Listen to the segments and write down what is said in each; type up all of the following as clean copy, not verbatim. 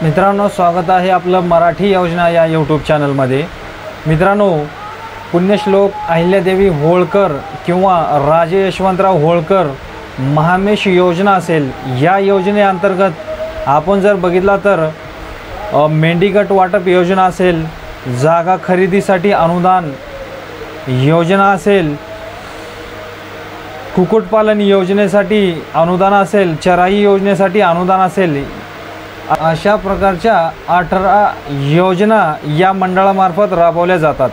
मित्रांनो, स्वागत आहे आपलं मराठी योजना या यूट्यूब चॅनलमध्ये। मित्रांनो, पुण्यश्लोक अहिल्यादेवी होळकर किंवा राजे यशवंतराव होळकर महामेश योजना असेल, या योजनेअंतर्गत आपण जर बघितला तर मेंढीगट वाटप योजना असेल, जागा खरेदीसाठी अनुदान योजना असेल, कुक्कुटपालन योजनेसाठी अनुदान असेल, चराई योजनेसाठी अनुदान असेल, अशा प्रकारच्या 18 योजना या मंडळामार्फत राबवल्या जातात।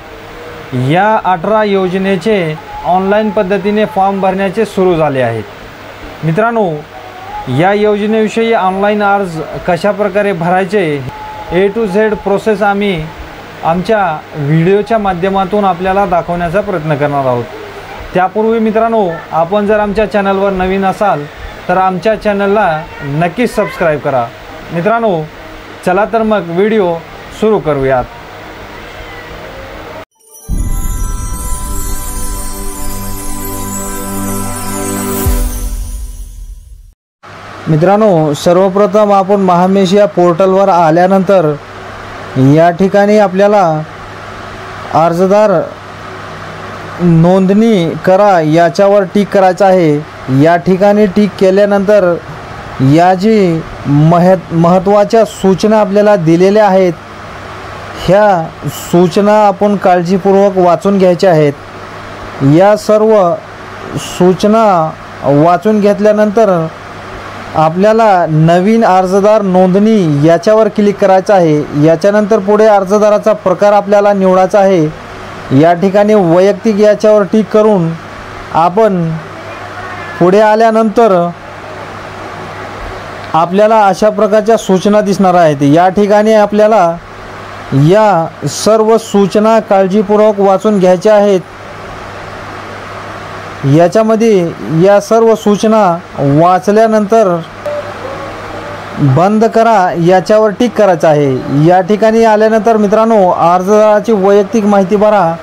या 18 योजनेचे ऑनलाईन पद्धतीने फॉर्म भरण्याचे सुरू झाले आहेत। मित्रांनो, या योजनेविषयी ऑनलाईन अर्ज कशा प्रकारे भरायचे A to Z प्रोसेस आम्ही आमच्या व्हिडिओच्या माध्यमातून आपल्याला दाखवण्याचा प्रयत्न करणार आहोत। त्यापूर्वी मित्रांनो, आपण जर आमच्या चॅनलवर नवीन असाल तर आमच्या चॅनलला नक्कीच सबस्क्राइब करा। मित्रांनो, चला तर मग व्हिडिओ सुरू करूयात। मित्रांनो, सर्वप्रथम आपण महामेश या पोर्टलवर आल्यानंतर या ठिकाणी आपल्याला अर्जदार नोंदणी करा याच्यावर टिक करायचं आहे। या ठिकाणी टिक केल्यानंतर या जी महत्त्वाच्या सूचना आपल्याला दिलेल्या आहेत, ह्या सूचना आपण काळजीपूर्वक वाचून घ्यायच्या आहेत। या सर्व सूचना वाचून घेतल्यानंतर आपल्याला नवीन अर्जदार नोंदणी याच्यावर क्लिक करायचं आहे। याच्यानंतर पुढे अर्जदाराचा प्रकार आपल्याला निवडायचा आहे। या ठिकाणी वैयक्तिक याच्यावर टिक करून आपण पुढे आल्यानंतर आपल्याला अशा प्रकारच्या सूचना दिसणार आहेत। या ठिकाणी आपल्याला या सर्व सूचना काळजीपूर्वक वाचून घ्यायच्या आहेत। याच्यामध्ये या सर्व सूचना वाचल्यानंतर बंद करा याच्यावर टिक करायचं आहे। या ठिकाणी आल्यानंतर मित्रांनो, अर्जदाराची वैयक्तिक माहिती भरा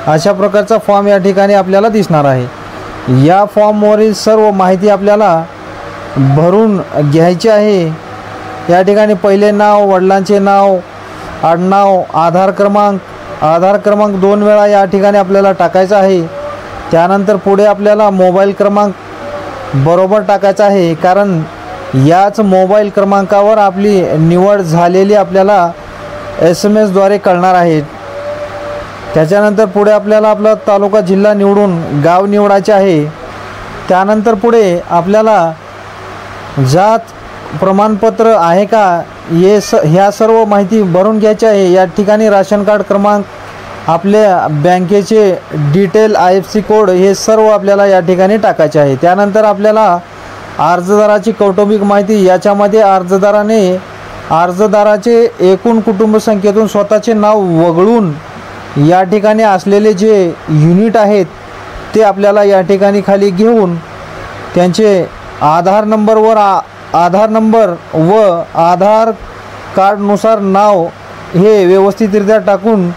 अशा प्रकारचा फॉर्म या ठिकाणी आपल्याला दिसणार आहे। या फॉर्मवरील सर्व माहिती आपल्याला भरून घ्यायची आहे। या ठिकाणी पहिले नाव, वडिलांचे नाव, आडनाव, आधार क्रमांक 2 वेळा या ठिकाणी आपल्याला टाकायचा आहे। त्यानंतर पुढे आपल्याला मोबाईल क्रमांक बरोबर टाकायचा आहे, कारण याच मोबाईल क्रमांकावर आपली निवड झालेली आपल्याला SMS द्वारे कळणार आहे। त्याच्यानंतर पुढे आपल्याला आपला तालुका जिल्हा निवडून गाव निवडायचे आहे। त्यानंतर पुढे आपल्याला जात प्रमाणपत्र आहे का ह्या सर्व माहिती भरून घ्यायची आहे। या ठिकाणी राशन कार्ड क्रमांक, आपल्या बँकेचे डिटेल, IFSC कोड हे सर्व आपल्याला या ठिकाणी टाकायचे आहे। त्यानंतर आपल्याला अर्जदाराची कौटुंबिक माहिती, याच्यामध्ये अर्जदाराचे एकूण कुटुंब संख्येतून स्वतःचे नाव वगळून या ठिकाणी असलेले जे युनिट आहेत ते आपल्याला या ठिकाणी खाली घेऊन त्यांचे आधार नंबर व आधार कार्डनुसार नाव हे व्यवस्थितरित्या टाकून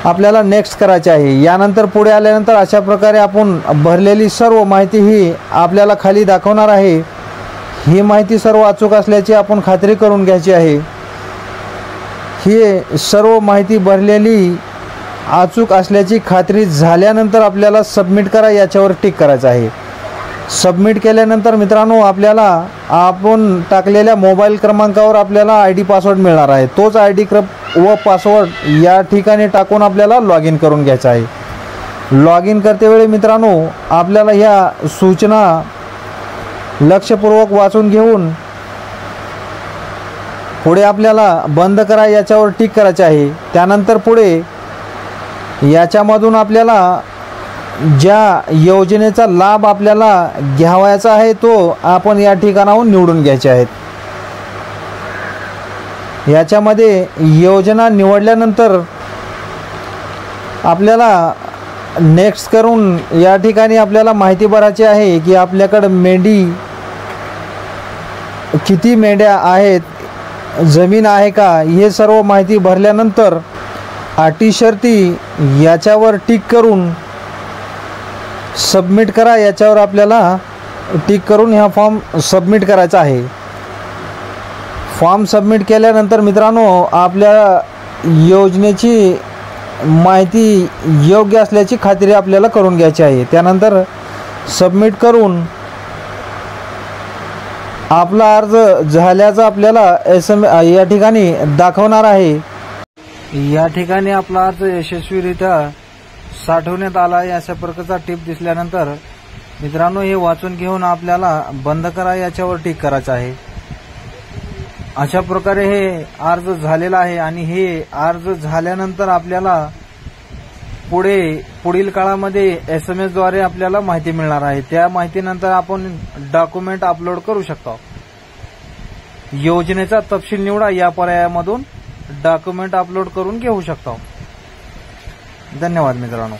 आपल्याला नेक्स्ट करायचे आहे। यानंतर पुढे आल्यानंतर अशा प्रकारे आपण भरलेली सर्व माहिती ही आपल्याला खाली दाखवणार आहे। ही माहिती सर्व अचूक असल्याची आपण खात्री करून घ्यायची आहे। ही सर्व माहिती भरलेली अचूक असल्याची खात्री झाल्यानंतर आपल्याला सबमिट करा याच्यावर टिक करायचं आहे। सबमिट केल्यानंतर मित्रांनो, आपल्याला आपण टाकलेल्या मोबाईल क्रमांकावर आपल्याला ID पासवर्ड मिळणार आहे। तोच ID व पासवर्ड या ठिकाणी टाकून आपल्याला लॉग इन करून घ्यायचा आहे। लॉग इन करतेवेळी मित्रांनो, आपल्याला ह्या सूचना लक्षपूर्वक वाचून घेऊन पुढे आपल्याला बंद करा याच्यावर टिक करायचे आहे। त्यानंतर पुढे याच्यामधून आपल्याला ज्या योजनेचा लाभ आपल्याला घ्यावायचा आहे तो आपण या ठिकाणाहून निवडून घ्यायचे आहेत। याच्यामध्ये योजना निवडल्यानंतर आपल्याला नेक्स्ट करून या ठिकाणी आपल्याला माहिती भरायची आहे की आपल्याकडे किती मेंढ्या आहेत, जमीन आहे का, हे सर्व माहिती भरल्यानंतर अटी शर्ती याच्यावर टिक करून सबमिट करा याच्यावर आपल्याला टिक करून हा फॉर्म सबमिट करायचा आहे। फॉर्म सबमिट केल्यानंतर मित्रांनो आपल्या योजनेची माहिती योग्य असल्याची खात्री आपल्याला करून घ्यायची आहे। त्यानंतर सबमिट करून आपला अर्ज झाल्याचा आपल्याला या ठिकाणी दाखवणार आहे। या ठिकाणी आपला अर्ज यशस्वीरित्या साठवण्यात आला आहे अशा प्रकारचा टिप दिसल्यानंतर मित्रांनो हे वाचून घेऊन आपल्याला बंद करा याच्यावर टिक करायचं आहे। अशा प्रकारे हे अर्ज झालेला आहे आणि हे अर्ज झाल्यानंतर आपल्याला पुढील काळामध्ये SMS द्वारे आपल्याला माहिती मिळणार आहे। त्या माहितीनंतर आपण डॉक्युमेंट अपलोड करू शकतो। योजनेचा तपशील निवडा या पर्यायामधून डॉक्युमेंट अपलोड करून घेऊ शकतो। धन्यवाद मित्रांनो।